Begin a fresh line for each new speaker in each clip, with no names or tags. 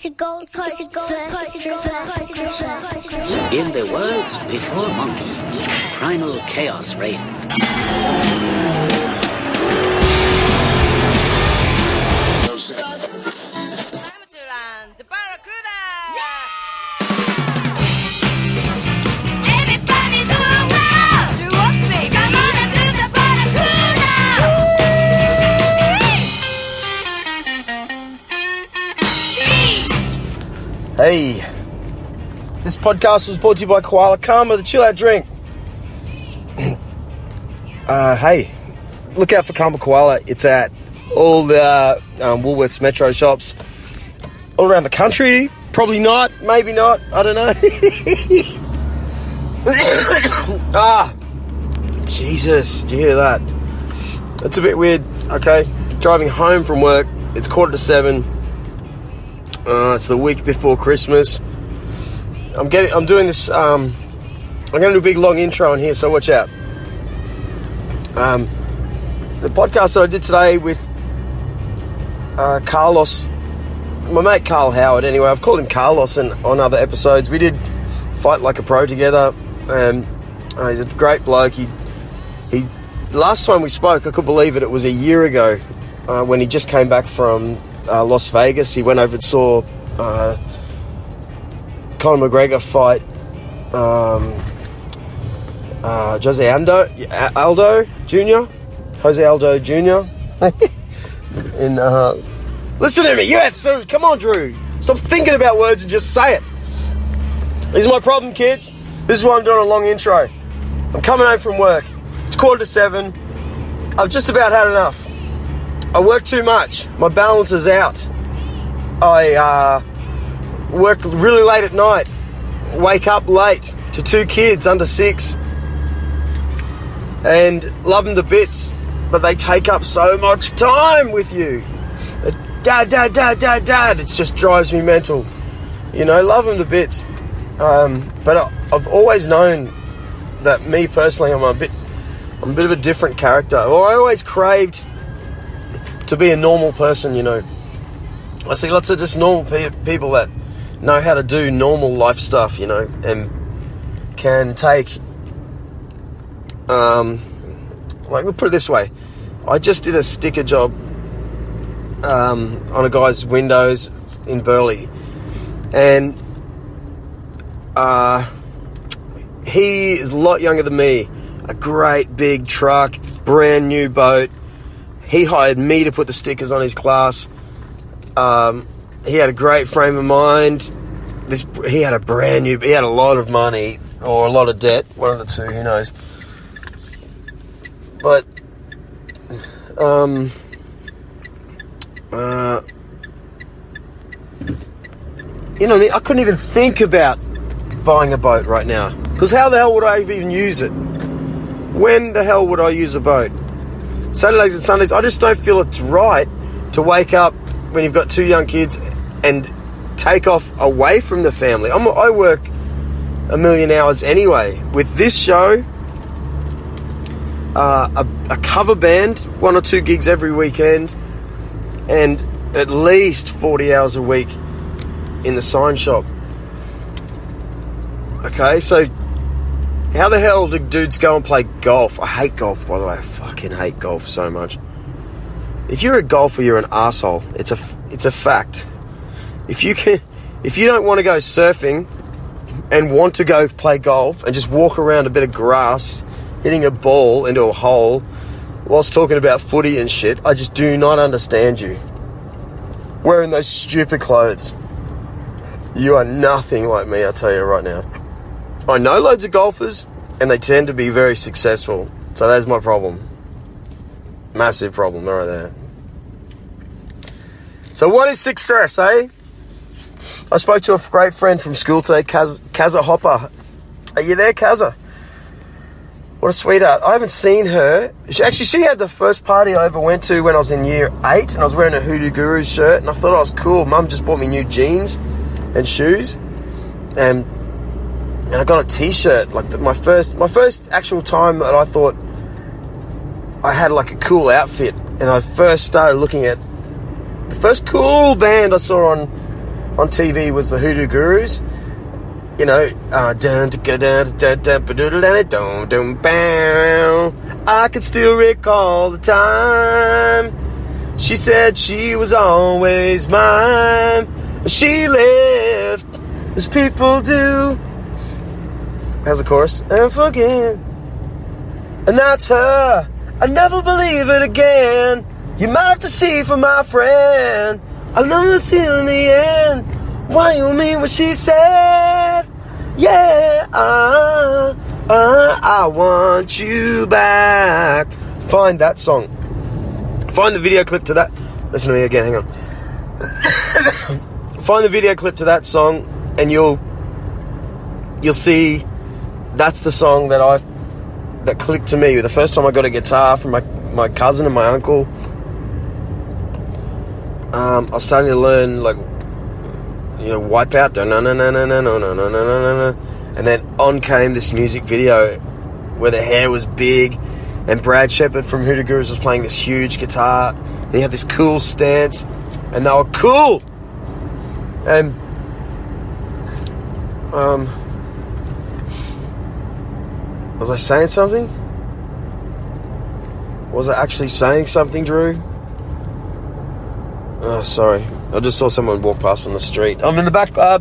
In the worlds before Monkey, primal chaos reigned.
Hey, this podcast was brought to you by Koala. Karma, the chill out drink. Hey, look out for Karma Koala. It's at all the Woolworths Metro shops all around the country. Probably not, maybe not, I don't know. Jesus, did you hear that? That's a bit weird. Okay, driving home from work. It's 7:15. It's the week before Christmas. I'm doing this. I'm going to do a big long intro on here, so watch out. The podcast that I did today with Carlos, my mate Carl Howard. Anyway, I've called him Carlos on other episodes. We did Fight Like a Pro together. He's a great bloke. He last time we spoke, I couldn't believe it. It was a year ago when he just came back from Las Vegas. He went over and saw Conor McGregor fight Jose Aldo Jr. in listen to me, UFC. Come on, Drew. Stop thinking about words and just say it. This is my problem, kids. This is why I'm doing a long intro. I'm coming home from work. It's 7:15. I've just about had enough. I work too much. My balance is out. I work really late at night. Wake up late to 2 kids under 6. And love them to bits. But they take up so much time with you. Dad. It just drives me mental. You know, love them to bits. But I've always known that me personally, I'm a bit of a different character. Well, I always craved to be a normal person, you know. I see lots of just normal people that know how to do normal life stuff, you know, and can take, like, we'll put it this way. I just did a sticker job on a guy's windows in Burleigh, and he is a lot younger than me. A great big truck, brand new boat. He hired me to put the stickers on his class. He had a great frame of mind. He had a lot of money or a lot of debt, one of the two, who knows. But you know what I mean? I couldn't even think about buying a boat right now, because how the hell would I even use it? When the hell would I use a boat? Saturdays and Sundays, I just don't feel it's right to wake up when you've got 2 young kids and take off away from the family. I work a million hours anyway. With this show, a cover band, 1 or 2 gigs every weekend, and at least 40 hours a week in the sign shop. Okay, so how the hell do dudes go and play golf? I hate golf, by the way. I fucking hate golf so much. If you're a golfer, you're an arsehole. It's a fact. If you don't want to go surfing and want to go play golf and just walk around a bit of grass, hitting a ball into a hole whilst talking about footy and shit, I just do not understand you. Wearing those stupid clothes. You are nothing like me, I tell you right now. I know loads of golfers, and they tend to be very successful. So that's my problem. Massive problem right there. So what is success, eh? I spoke to a great friend from school today, Kazza Hopper. Are you there, Kazza? What a sweetheart. I haven't seen her. She had the first party I ever went to when I was in year 8, and I was wearing a Hoodoo Gurus shirt, and I thought I was cool. Mum just bought me new jeans and shoes, and I got a t-shirt. Like my first actual time that I thought I had like a cool outfit, and I first started looking at the first cool band I saw on on TV was the Hoodoo Gurus. You know, I can still recall the time she said she was always mine. She lived as people do. How's the chorus? And forget. And that's her. I never believe it again. You might have to see for my friend. I'll never see her in the end. What do you mean what she said? Yeah, I want you back. Find that song. Find the video clip to that. Listen to me again, hang on. Find the video clip to that song and you'll see that's the song that clicked to me. The first time I got a guitar from my cousin and my uncle, I was starting to learn, like, you know, Wipeout, and then on came this music video where the hair was big, and Brad Shepard from Hoodoo Gurus was playing this huge guitar. He had this cool stance, and they were cool. And was I saying something? Was I actually saying something, Drew? Oh, sorry. I just saw someone walk past on the street. I'm in the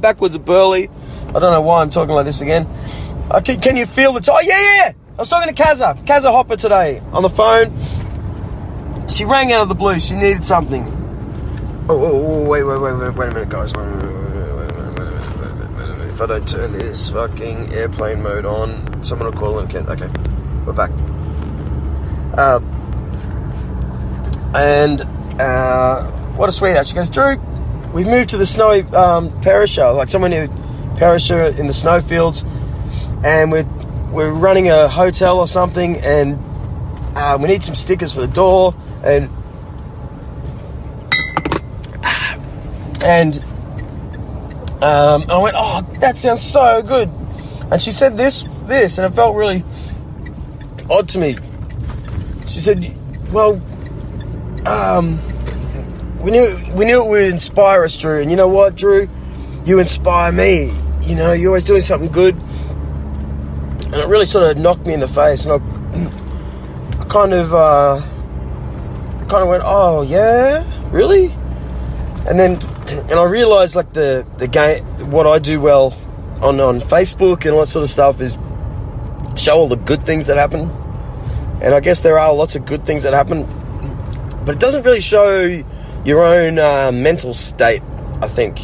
backwoods of Burleigh. I don't know why I'm talking like this again. Can you feel the... Oh, yeah! I was talking to Kazza Hopper today on the phone. She rang out of the blue. She needed something. Oh, wait a minute, guys. Wait a minute. If I don't turn this fucking airplane mode on, someone will call in. Okay, we're back. What a sweetheart. She goes, Drew, we've moved to the snowy perisher, like somewhere near Perisher in the snowfields, and we're running a hotel or something, and we need some stickers for the door, and I went, oh, that sounds so good. And she said this, and it felt really odd to me. She said, well, we knew it would inspire us, Drew. And you know what, Drew? You inspire me. You know, you're always doing something good. And it really sort of knocked me in the face. And I kind of went, oh, yeah? Really? And I realised, like, the game, what I do well on Facebook and all that sort of stuff is show all the good things that happen. And I guess there are lots of good things that happen, but it doesn't really show your own mental state, I think.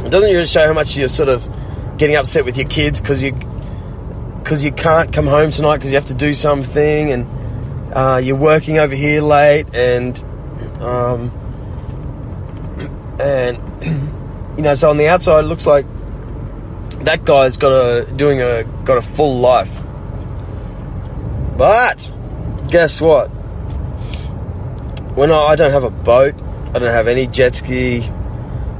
It doesn't really show how much you're sort of getting upset with your kids because you can't come home tonight because you have to do something, and you're working over here late, and you know, so on the outside it looks like that guy's got a full life. But guess what? When I don't have a boat, I don't have any jet ski,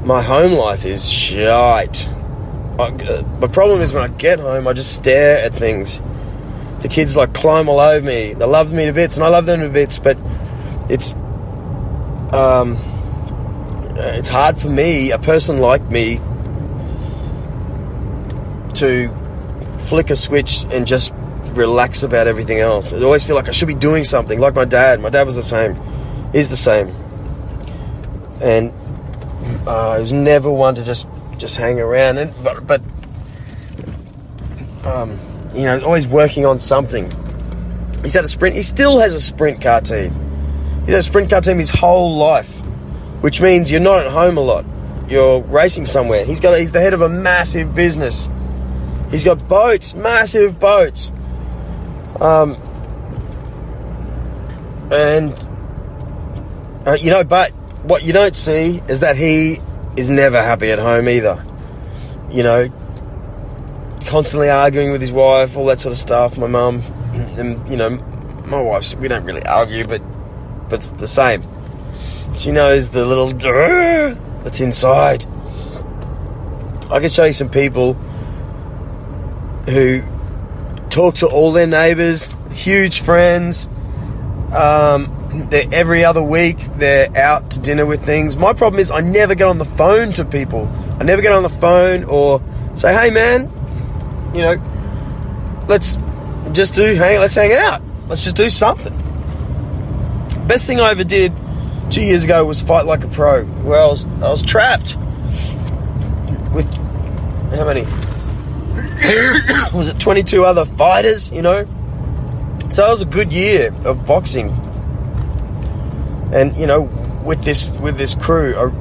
my home life is shite. My problem is when I get home, I just stare at things. The kids like climb all over me. They love me to bits, and I love them to bits. But it's hard for me, a person like me, to flick a switch and just relax about everything else. I always feel like I should be doing something. Like my dad. My dad was the same. He's the same. And I was never one to just hang around. But you know, always working on something. He's had a sprint. He still has a sprint car team. He's had a sprint car team his whole life, which means you're not at home a lot. You're racing somewhere. He's the head of a massive business. He's got boats, massive boats. You know, but what you don't see is that he is never happy at home either. You know, constantly arguing with his wife, all that sort of stuff. My mum, and you know, my wife, we don't really argue, but it's the same. She knows the little that's inside. I can show you some people who talk to all their neighbours, huge friends, every other week they're out to dinner with things. My problem is I never get on the phone to people. I never get on the phone or say, hey man, you know, let's hang out. Let's just do something. Best thing I ever did 2 years ago was Fight Like a Pro, where I was trapped with, how many? Was it 22 other fighters, you know? So it was a good year of boxing. And, you know, with this crew,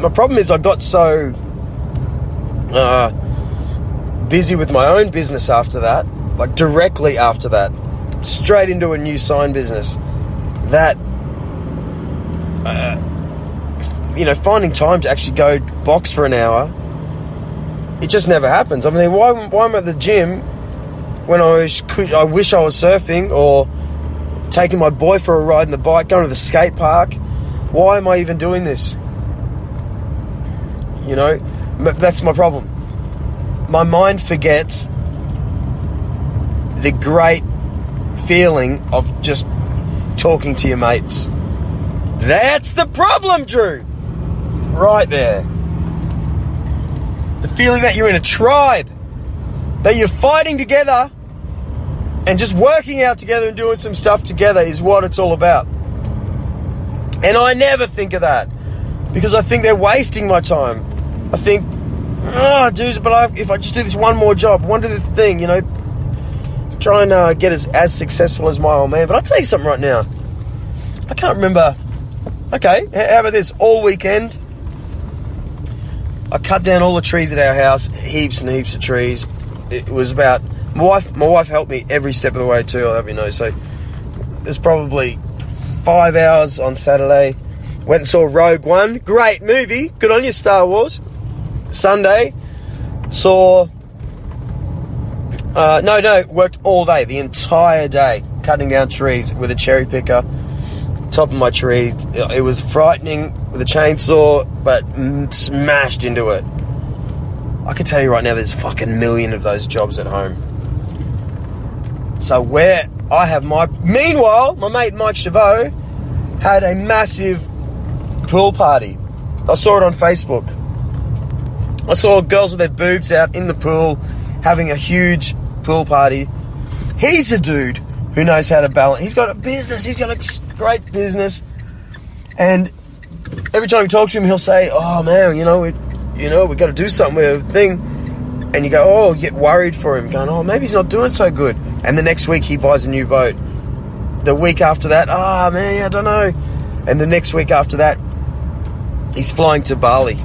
my problem is I got so busy with my own business after that, like directly after that, straight into a new sign business, that, you know, finding time to actually go box for an hour, it just never happens. I mean, why am I at the gym when I wish I was surfing or taking my boy for a ride in the bike, going to the skate park? Why am I even doing this? You know, that's my problem. My mind forgets the great feeling of just talking to your mates. That's the problem, Drew. Right there. The feeling that you're in a tribe, that you're fighting together and just working out together and doing some stuff together is what it's all about. And I never think of that because I think they're wasting my time. I think, dude, but if I just do this one more job, one do the thing, you know, try and get as successful as my old man. But I'll tell you something right now. I can't remember. Okay, how about this? All weekend, I cut down all the trees at our house, heaps and heaps of trees. It was about, my wife helped me every step of the way too, I'll have you know. So there's probably 5 hours on Saturday. Went and saw Rogue One. Great movie. Good on you, Star Wars. Sunday, saw... worked all day, the entire day, cutting down trees with a cherry picker, top of my trees. It was frightening with a chainsaw, but smashed into it. I can tell you right now, there's fucking million of those jobs at home. So where I have meanwhile, my mate Mike Chavot had a massive pool party. I saw it on Facebook. I saw girls with their boobs out in the pool having a huge pool party. He's a dude who knows how to balance. He's got a business. He's got a great business. And every time you talk to him, he'll say, oh man, we got to do something with a thing. And you go, oh, you get worried for him, going, oh, maybe he's not doing so good. And the next week he buys a new boat. The week after that, man, I don't know. And the next week after that, he's flying to Bali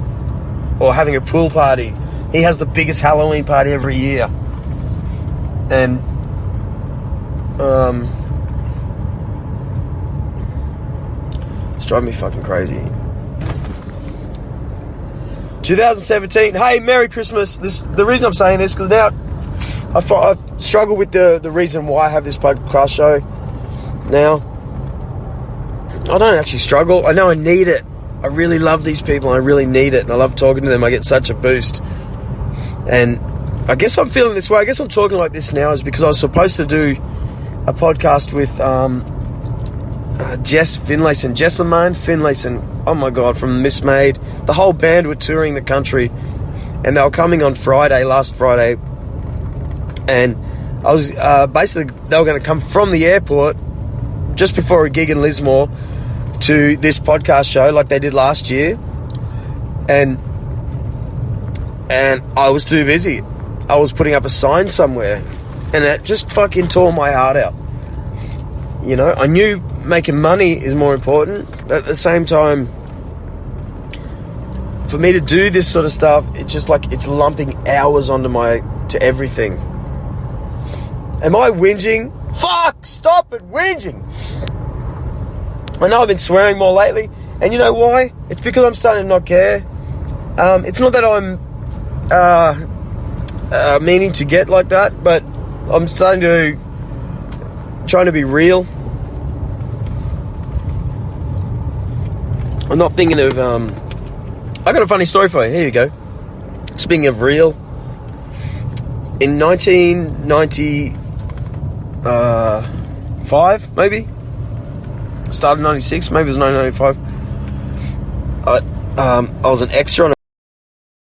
or having a pool party. He has the biggest Halloween party every year. And it's driving me fucking crazy. 2017. Hey, Merry Christmas. The reason I'm saying this, because now I struggle with the reason why I have this podcast show now. I don't actually struggle. I know I need it. I really love these people. I really need it. And I love talking to them. I get such a boost. And I guess I'm feeling this way. I guess I'm talking like this now is because I was supposed to do a podcast with Jess Finlayson, oh my God, from Miss Made. The whole band were touring the country, and they were coming on last Friday, and I was basically, they were going to come from the airport just before a gig in Lismore to this podcast show like they did last year, and I was too busy. I was putting up a sign somewhere, and it just fucking tore my heart out. You know, I knew making money is more important, but at the same time, for me to do this sort of stuff, it's just like it's lumping hours onto to everything. Am I whinging? Fuck! Stop it whinging! I know I've been swearing more lately, and you know why? It's because I'm starting to not care. It's not that I'm meaning to get like that, but I'm trying to be real. I'm not thinking of, I got a funny story for you. Here you go. Speaking of real, in 1995, maybe, Started in 96, maybe it was 1995. I was an extra on